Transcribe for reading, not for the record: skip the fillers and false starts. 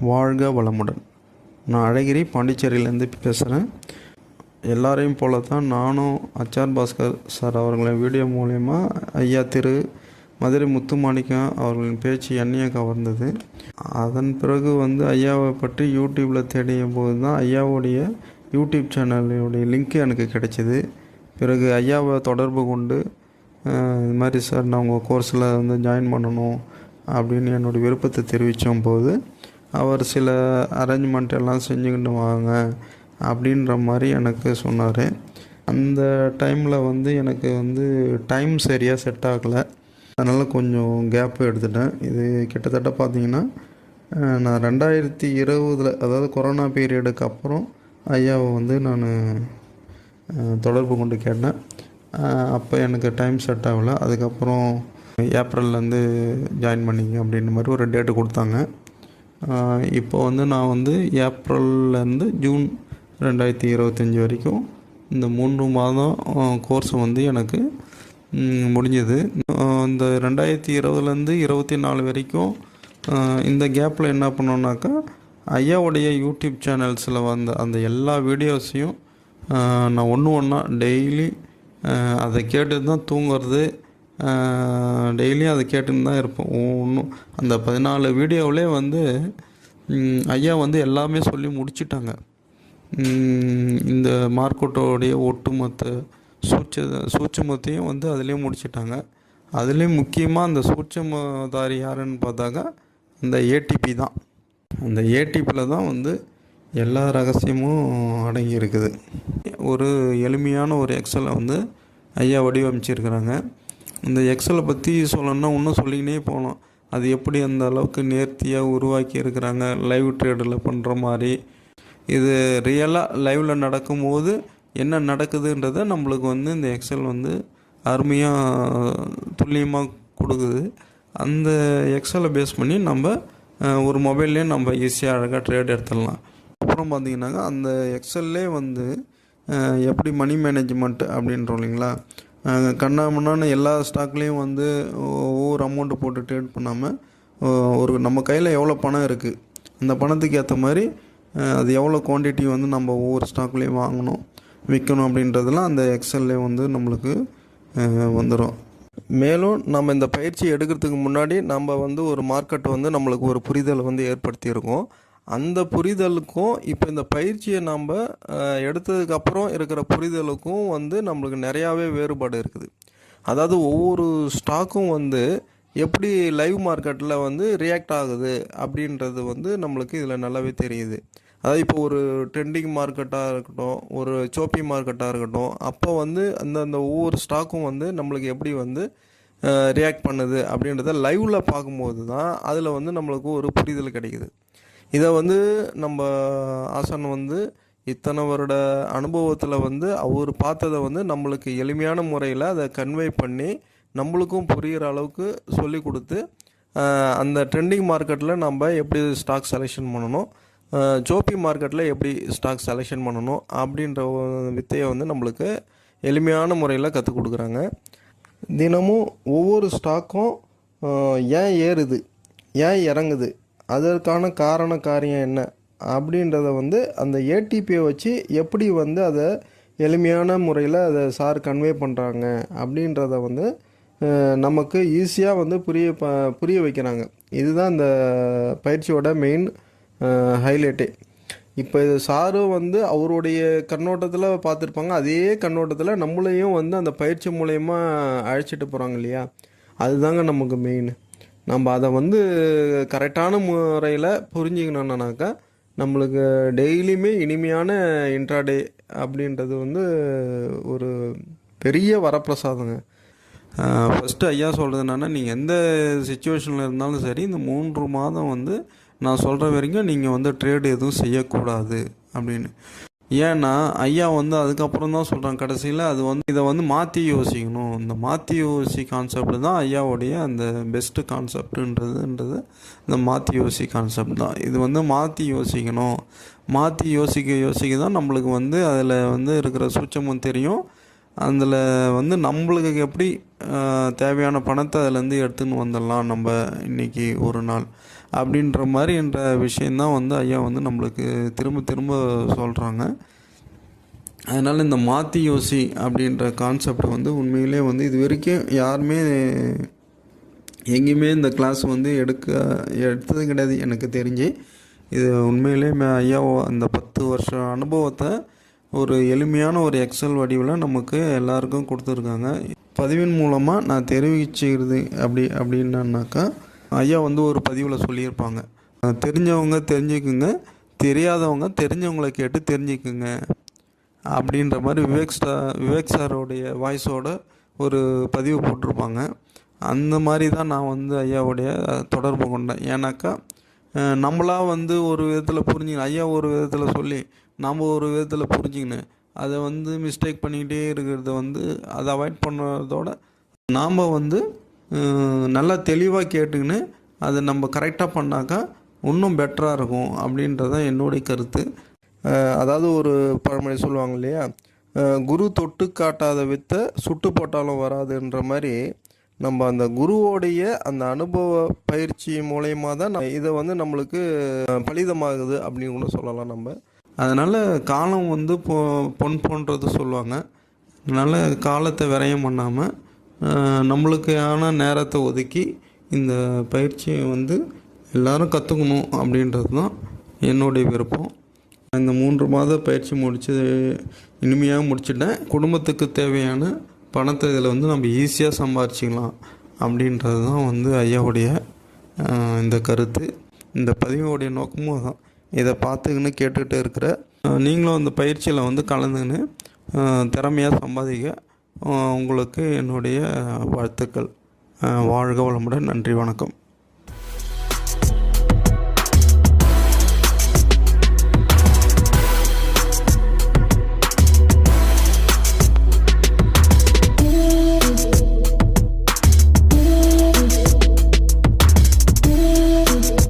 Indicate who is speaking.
Speaker 1: வாழ்க வளமுடன். நான் அழகிரி பாண்டிச்சேரியிலேருந்து பேசுகிறேன். எல்லாரையும் போல தான் நானும் அச்சார் பாஸ்கர் சார் அவர்களின் வீடியோ மூலயமா ஐயா திரு மதுரை முத்துமாணிக்கம் அவர்களின் பேச்சு என்னையை கவர்ந்தது. அதன் பிறகு ஐயாவை பற்றி யூடியூப்பில் தேடிய போது தான் ஐயாவுடைய யூடியூப் சேனலுடைய லிங்க்கு எனக்கு கிடைச்சிது. பிறகு ஐயாவை தொடர்பு கொண்டு இது மாதிரி சார் நான் உங்கள் கோர்ஸில் ஜாயின் பண்ணணும் அப்படின்னு என்னோடய விருப்பத்தை தெரிவித்த போது அவர் சில அரேஞ்ச்மெண்ட் எல்லாம் செஞ்சுக்கிட்டு வாங்க அப்படின்ற மாதிரி எனக்கு சொன்னார். அந்த டைமில் எனக்கு டைம் சரியாக செட் ஆகலை. அதனால் கொஞ்சம் கேப்பு எடுத்துட்டேன். இது கிட்டத்தட்ட பார்த்திங்கன்னா நான் 2020 அதாவது கொரோனா பீரியடுக்கு அப்புறம் ஐயாவை நான் தொடர்பு கொண்டு கேட்டேன். அப்போ எனக்கு டைம் செட் ஆகலை. அதுக்கப்புறம் ஏப்ரல்லேருந்து ஜாயின் பண்ணிங்க அப்படின்ற மாதிரி ஒரு டேட்டு கொடுத்தாங்க. இப்போ நான் ஏப்ரல்லேருந்து ஜூன் 2025 வரைக்கும் இந்த 3 மாதம் கோர்ஸ் எனக்கு முடிஞ்சது. இந்த 2020லேருந்து 24 வரைக்கும் இந்த கேப்பில் என்ன பண்ணோன்னாக்கா ஐயாவுடைய யூடியூப் சேனல்ஸில் அந்த எல்லா வீடியோஸையும் நான் ஒன்றா டெய்லி அதை கேட்டு தான் தூங்குறது. டெய்லியும் அதை கேட்டுன்னு தான் இருப்போம். ஒன்றும் அந்த 14 வீடியோவிலே ஐயா எல்லாமே சொல்லி முடிச்சிட்டாங்க. இந்த மார்க்கெட்டோடைய ஒட்டுமொத்த சூட்சமத்தையும் அதிலே முடிச்சிட்டாங்க. அதுலேயும் முக்கியமாக அந்த சூட்சமதாரி யாருன்னு பார்த்தாக்கா அந்த ஏடிபி தான். அந்த ஏடிபியில் தான் எல்லா ரகசியமும் அடங்கி இருக்குது. ஒரு எளிமையான ஒரு எக்ஸலை ஐயா வடிவமைச்சிருக்கிறாங்க. இந்த எக்ஸலை பற்றி சொல்லணுன்னா இன்னும் சொல்லிக்கினே போகலாம். அது எப்படி அந்த அளவுக்கு நேர்த்தியாக உருவாக்கி இருக்கிறாங்க, லைவ் ட்ரேடில் பண்ணுற மாதிரி. இது ரியலாக லைவில் நடக்கும்போது என்ன நடக்குதுன்றதை நம்மளுக்கு இந்த எக்ஸல் அருமையாக துல்லியமாக கொடுக்குது. அந்த எக்ஸலை பேஸ் பண்ணி நம்ம ஒரு மொபைல்லே நம்ம ஈஸியாக அழகாக ட்ரேட் எடுத்துடலாம். அப்புறம் பார்த்திங்கனாக்கா அந்த எக்ஸல்லே எப்படி மணி மேனேஜ்மெண்ட் அப்படின்றோம் இல்லைங்களா, கண்ணாமண்ணான்னு எல்லா ஸ்டாக்லேயும் ஒவ்வொரு அமௌண்ட்டு போட்டு ட்ரேட் பண்ணாமல் ஒரு நம்ம கையில் எவ்வளோ பணம் இருக்குது அந்த பணத்துக்கு ஏற்ற மாதிரி அது எவ்வளோ குவான்டிட்டி நம்ம ஒவ்வொரு ஸ்டாக்லேயும் வாங்கணும் விற்கணும் அப்படின்றதெல்லாம் அந்த எக்ஸல்லே நம்மளுக்கு வந்துடும். மேலும் நம்ம இந்த பயிற்சி எடுக்கிறதுக்கு முன்னாடி நம்ம ஒரு மார்க்கெட் நம்மளுக்கு ஒரு புரிதல் ஏற்படுத்தியிருக்கோம். அந்த புரிதலுக்கும் இப்போ இந்த பயிற்சியை நம்ம எடுத்ததுக்கப்புறம் இருக்கிற புரிதலுக்கும் நம்மளுக்கு நிறையாவே வேறுபாடு இருக்குது. அதாவது ஒவ்வொரு ஸ்டாக்கும் எப்படி லைவ் மார்க்கெட்டில் ரியாக்ட் ஆகுது அப்படின்றது நம்மளுக்கு இதில் நல்லாவே தெரியுது. அதாவது இப்போ ஒரு ட்ரெண்டிங் மார்க்கெட்டாக இருக்கட்டும், ஒரு சோப்பி மார்க்கெட்டாக இருக்கட்டும், அப்போ அந்த ஒவ்வொரு ஸ்டாக்கும் நம்மளுக்கு எப்படி ரியாக்ட் பண்ணுது அப்படின்றத லைவில் பார்க்கும்போது தான் அதில் நம்மளுக்கு ஒரு புரிதல் கிடைக்குது. இதை நம்ம ஆசான் இத்தனை வருட அனுபவத்தில் அவர் பார்த்ததை நம்மளுக்கு எளிமையான முறையில் அதை கன்வே பண்ணி நம்மளுக்கும் புரிகிற அளவுக்கு சொல்லி கொடுத்து அந்த ட்ரெண்டிங் மார்க்கெட்டில் நம்ம எப்படி ஸ்டாக் செலெக்ஷன் பண்ணணும், ஜோபி மார்க்கெட்டில் எப்படி ஸ்டாக் செலெக்ஷன் பண்ணணும் அப்படின்ற வித்தையை நம்மளுக்கு எளிமையான முறையில் கற்றுக் கொடுக்குறாங்க. தினமும் ஒவ்வொரு ஸ்டாக்கும் ஏன் ஏறுது, ஏன் இறங்குது, அதற்கான காரியம் என்ன அப்படின்றத அந்த ஏடிபியை வச்சு எப்படி அதை எளிமையான முறையில் அதை சார் கன்வே பண்ணுறாங்க அப்படின்றத நமக்கு ஈஸியாக புரிய வைக்கிறாங்க. இதுதான் இந்த பயிற்சியோட மெயின் ஹைலைட்டே. இப்போ இது சாரும் அவருடைய கண்ணோட்டத்தில் பார்த்துருப்பாங்க. அதே கண்ணோட்டத்தில் நம்மளையும் அந்த பயிற்சி மூலயமா அழைச்சிட்டு போகிறாங்க இல்லையா, அதுதாங்க நமக்கு மெயின். நம்ம அதை கரெக்டான முறையில் புரிஞ்சிக்கணுன்னாக்கா நம்மளுக்கு டெய்லியுமே இனிமையான இன்ட்ராடே அப்படின்றது ஒரு பெரிய வரப்பிரசாதங்க. ஃபஸ்ட்டு ஐயா சொல்கிறது என்னென்னா, நீங்கள் எந்த சுச்சுவேஷனில் இருந்தாலும் சரி இந்த 3 மாதம் நான் சொல்கிற வரைக்கும் நீங்கள் ட்ரேடு எதுவும் செய்யக்கூடாது அப்படின்னு. ஏன்னா ஐயா அதுக்கப்புறம் தான் சொல்கிறாங்க கடைசியில் அது இதை மாற்றி யோசிக்கணும். இந்த மாற்றி யோசி கான்செப்ட் தான் ஐயாவுடைய அந்த பெஸ்ட்டு கான்செப்டுன்றது இந்த மாற்றி யோசி கான்செப்ட் தான். இது மாற்றி யோசிக்கணும். மாற்றி யோசிக்க தான் நம்மளுக்கு அதில் இருக்கிற சூட்சமும் தெரியும். அதில் நம்மளுக்கு எப்படி தேவையான பணத்தை அதுலேருந்து எடுத்துன்னு வந்துடலாம் நம்ம இன்றைக்கி ஒரு நாள் அப்படின்ற மாதிரி என்ற விஷயந்தான் வந்து ஐயா வந்து நம்மளுக்கு திரும்ப திரும்ப சொல்கிறாங்க. அதனால் இந்த மாற்றி யோசி அப்படின்ற கான்செப்ட் வந்து உண்மையிலே வந்து இது வரைக்கும் யாருமே எங்கேயுமே இந்த கிளாஸ் வந்து எடுத்தது கிடையாது எனக்கு தெரிஞ்சு. இது உண்மையிலே ஐயா அந்த 10 வருஷ அனுபவத்தை ஒரு எளிமையான ஒரு எக்ஸல் வடிவில் நமக்கு எல்லாருக்கும் கொடுத்துருக்காங்க. பதிவின் மூலமாக நான் தெரிவிச்சுக்கிறது அப்படின்னாக்கா ஐயா வந்து ஒரு பதிவில் சொல்லியிருப்பாங்க, தெரிஞ்சவங்க தெரிஞ்சுக்குங்க, தெரியாதவங்க தெரிஞ்சவங்களை கேட்டு தெரிஞ்சுக்குங்க அப்படின்ற மாதிரி விவேக் சாரோடைய வாய்ஸோட ஒரு பதிவு போட்டிருப்பாங்க. அந்த மாதிரி தான் நான் வந்து ஐயாவுடைய தொடர்பு கொண்டேன். ஏன்னாக்கா நம்மளாக வந்து ஒரு விதத்தில் புரிஞ்சுக்கணும், ஐயா ஒரு விதத்தில் சொல்லி நாம் ஒரு விதத்தில் புரிஞ்சுக்கின்னு அதை வந்து மிஸ்டேக் பண்ணிக்கிட்டே இருக்கிறத வந்து அதை அவாய்ட் பண்ணுறதோட நாம் வந்து நல்லா தெளிவாக கேட்டுக்கின்னு அதை நம்ம கரெக்டாக பண்ணாக்கா இன்னும் பெட்டராக இருக்கும் அப்படின்றது தான் என்னுடைய கருத்து. அதாவது ஒரு பழமொழி சொல்லுவாங்க இல்லையா, குரு தொட்டு காட்டாத வித்தை சுட்டு போட்டாலும் வராதுன்ற மாதிரி நம்ம அந்த குருவோடைய அந்த அனுபவ பயிற்சி மூலயமா தான் இதை வந்து நம்மளுக்கு பலிதமாகுது அப்படின்னு கூட சொல்லலாம் நம்ம. அதனால் காலம் வந்து பொன் போன்றது சொல்லுவாங்க. அதனால் காலத்தை விரயம் பண்ணாமல் நம்மளுக்கான நேரத்தை ஒதுக்கி இந்த பயிற்சியை வந்து எல்லோரும் கற்றுக்கணும் அப்படின்றது தான் என்னுடைய விருப்பம். இந்த 3 மாத பயிற்சி இனிமையாக முடிச்சிட்டேன். குடும்பத்துக்கு தேவையான பணத்தை இதில் வந்து நம்ம ஈஸியாக சம்பாரிச்சிக்கலாம் அப்படின்றது தான் வந்து ஐயாவுடைய இந்த கருத்து. இந்த பதிவோடைய நோக்கமும் தான். இதை பார்த்துக்கின்னு கேட்டுகிட்டு இருக்கிற நீங்களும் அந்த பயிற்சியில் வந்து கலந்துக்கின்னு திறமையாக சம்பாதிக்க உங்களுக்கு என்னுடைய வாழ்த்துக்கள். வாழ்க வளமுடன். நன்றி, வணக்கம்.